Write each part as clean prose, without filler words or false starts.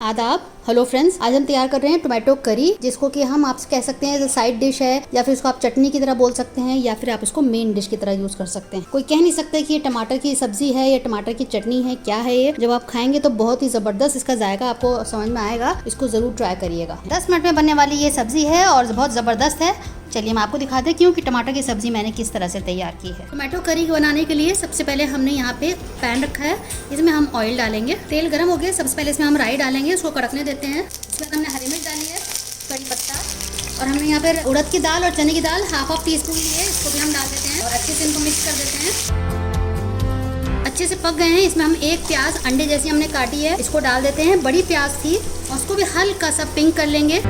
आदाब। Hello friends, आज हम तैयार कर रहे हैं टोमेटो करी, जिसको कि हम आप कह सकते हैं साइड डिश है, या फिर इसको आप चटनी की तरह बोल सकते हैं, या फिर आप इसको मेन डिश की तरह यूज कर सकते हैं। कोई कह नहीं सकता कि ये टमाटर की सब्जी है या टमाटर की चटनी है, क्या है ये। जब आप खाएंगे तो बहुत ही जबरदस्त इसका जायका आपको समझ में आएगा। इसको जरूर ट्राई करिएगा। 10 मिनट में बनने वाली ये सब्जी है और बहुत जबरदस्त है। चलिए हम आपको दिखाते हैं क्योंकि टमाटर की सब्जी मैंने किस तरह से तैयार की है। टोमेटो करी बनाने के लिए सबसे पहले हमने यहाँ पे पैन रखा है, इसमें हम ऑयल डालेंगे। तेल गर्म हो गया, सबसे पहले इसमें हम राई डालेंगे, उसको कड़कने देते हैं। इसमें हमने हरी मिर्च डाली है, कड़ी पत्ता, और हमने यहाँ पे उड़द की दाल और चने की दाल हाफ टी स्पून ली है, इसको भी हम डाल देते हैं और अच्छे से इनको मिक्स कर देते हैं। अच्छे से पक गए हैं। इसमें हम एक प्याज अंडे जैसी हमने काटी है, इसको डाल देते हैं। बड़ी प्याज थी और उसको भी हल्का सा पिंक कर लेंगे।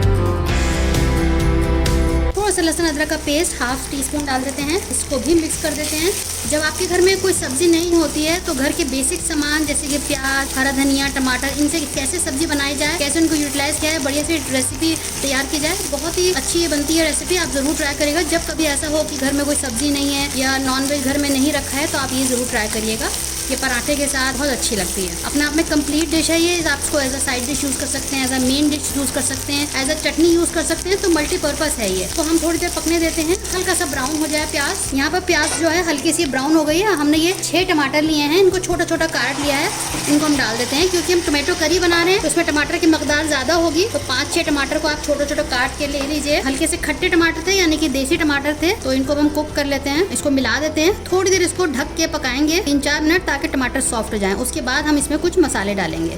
थोड़ा सा लहसुन अदरक का पेस्ट हाफ टी स्पून डाल देते हैं, इसको भी मिक्स कर देते हैं। जब आपके घर में कोई सब्जी नहीं होती है तो घर के बेसिक सामान जैसे कि प्याज, हरा धनिया, टमाटर, इनसे कैसे सब्जी बनाई जाए, कैसे उनको यूटिलाइज किया है, बढ़िया सी रेसिपी तैयार की जाए। बहुत ही अच्छी ये बनती है रेसिपी, आप जरूर ट्राई करिएगा। जब कभी ऐसा हो कि घर में कोई सब्जी नहीं है या नॉनवेज घर में नहीं रखा है तो आप ये जरूर ट्राई करिएगा। ये पराठे के साथ बहुत अच्छी लगती है। अपने आप में कंप्लीट डिश है ये। आप इसको as a side dish use कर सकते हैं, as a main dish use कर सकते हैं, एज अ चटनी यूज कर सकते हैं, तो मल्टीपर्पज है ये। तो हम थोड़ी देर पकने देते हैं, हल्का सा ब्राउन हो जाए प्याज। यहाँ पर प्याज जो है हल्की सी ब्राउन हो गई है। हमने ये 6 टमाटर लिए हैं, इनको छोटा छोटा काट लिया है, इनको हम डाल देते हैं। क्योंकि हम टोमेटो करी बना रहे हैं तो उसमें टमाटर की मकदार ज्यादा होगी, तो 5-6 टमाटर को आप छोटा छोटा काट के ले लीजिए। हल्के से खट्टे टमाटर थे, यानी कि देसी टमाटर थे, तो इनको हम कुक कर लेते हैं। इसको मिला देते हैं, थोड़ी देर इसको ढक के पकाएंगे 3-4 मिनट, ताकि टमाटर सॉफ्ट जाएं। उसके बाद हम इसमें कुछ मसाले डालेंगे।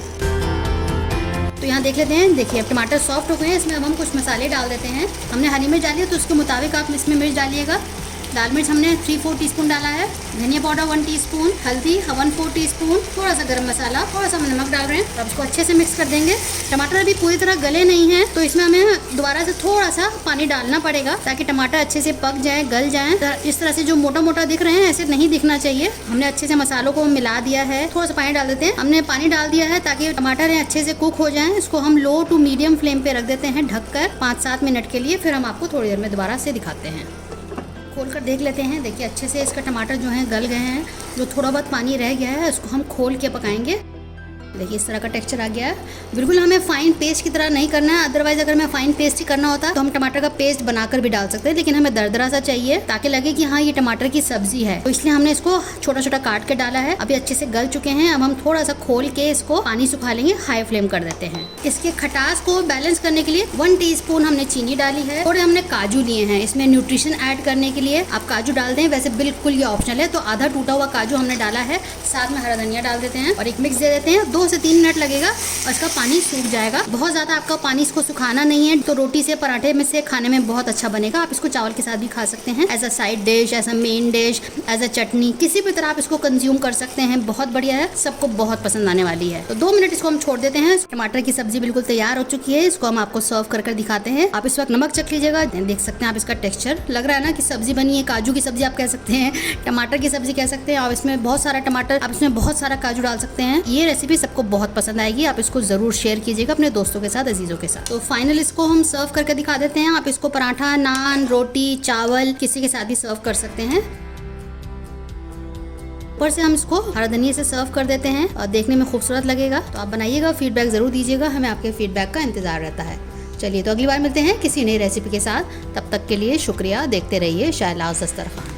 तो यहाँ देख लेते हैं, देखिए अब टमाटर सॉफ्ट हो गए हैं। इसमें अब हम कुछ मसाले डाल देते हैं। हमने हरी मिर्च डाली है तो उसके मुताबिक आप इसमें मिर्च डालिएगा। लाल मिर्च हमने 3-4 टीस्पून डाला है, धनिया पाउडर 1 टीस्पून, हल्दी 1/4 टीस्पून, थोड़ा सा गरम मसाला, थोड़ा सा नमक डाल रहे हैं। अब इसको अच्छे से मिक्स कर देंगे। टमाटर अभी पूरी तरह गले नहीं हैं, तो इसमें हमें दोबारा से थोड़ा सा पानी डालना पड़ेगा ताकि टमाटर अच्छे से पक जाए, गल जाए। इस तरह से जो मोटा मोटा दिख रहे हैं ऐसे नहीं दिखना चाहिए। हमने अच्छे से मसालों को मिला दिया है। थोड़ा सा पानी डाल देते हैं। हमने पानी डाल दिया है ताकि टमाटर अच्छे से कुक हो जाए। इसको हम लो टू मीडियम फ्लेम पे रख देते हैं ढककर 5-7 मिनट के लिए। फिर हम आपको थोड़ी देर में दोबारा से दिखाते हैं। खोल कर देख लेते हैं। देखिए अच्छे से इसका टमाटर जो है गल गए हैं। जो थोड़ा बहुत पानी रह गया है उसको हम खोल के पकाएंगे। देखिए इस तरह का टेक्सचर आ गया है। बिल्कुल हमें फाइन पेस्ट की तरह नहीं करना है, अदरवाइज अगर हमें फाइन पेस्ट ही करना होता तो हम टमाटर का पेस्ट बनाकर भी डाल सकते हैं, लेकिन हमें दरदरा सा चाहिए ताकि लगे कि हाँ ये टमाटर की सब्जी है, तो इसलिए हमने इसको छोटा छोटा काट के डाला है। अभी अच्छे से गल चुके हैं। अब हम थोड़ा सा खोल के इसको पानी सुखा लेंगे, हाई फ्लेम कर देते हैं। इसके खटास को बैलेंस करने के लिए 1 टीस्पून हमने चीनी डाली है। थोड़े हमने काजू लिए हैं, इसमें न्यूट्रिशन ऐड करने के लिए आप काजू डाल दें, वैसे बिल्कुल ये ऑप्शनल है। तो आधा टूटा हुआ काजू हमने डाला है, साथ में हरा धनिया डाल देते हैं और एक मिक्स दे देते हैं। 2 से 3 मिनट लगेगा और इसका पानी सूख जाएगा। बहुत ज्यादा आपका पानी इसको सुखाना नहीं है, तो रोटी से पराठे में से खाने में बहुत अच्छा बनेगा। आप इसको चावल के साथ भी खा सकते हैं, as a side dish, as a main dish, as a chutney, किसी भी तरह आप इसको कंज्यूम कर सकते हैं। बहुत बढ़िया है, सबको बहुत पसंद आने वाली है। तो 2 मिनट इसको हम छोड़ देते हैं। टमाटर की सब्जी बिल्कुल तैयार हो चुकी है। इसको हम आपको सर्व कर दिखाते हैं। आप इस वक्त नमक चख लीजिएगा। देख सकते हैं आप इसका टेक्सचर लग रहा है ना कि सब्जी बनी है। काजू की सब्जी आप कह सकते हैं, टमाटर की सब्जी कह सकते हैं, और इसमें बहुत सारा टमाटर, आप इसमें बहुत सारा काजू डाल सकते हैं। ये रेसिपी सबको बहुत पसंद आएगी। आप इसको जरूर शेयर कीजिएगा अपने दोस्तों के साथ, अजीजों के साथ। तो फाइनल इसको हम सर्व करके दिखा देते हैं। आप इसको पराठा, नान, रोटी, चावल किसी के साथ भी सर्व कर सकते हैं। ऊपर से हम इसको हरा धनिया से सर्व कर देते हैं और देखने में खूबसूरत लगेगा। तो आप बनाइएगा, फीडबैक जरूर दीजिएगा, हमें आपके फीडबैक का इंतजार रहता है। चलिए तो अगली बार मिलते हैं किसी नई रेसिपी के साथ। तब तक के लिए शुक्रिया। देखते रहिए शाहलाज दस्तरखान।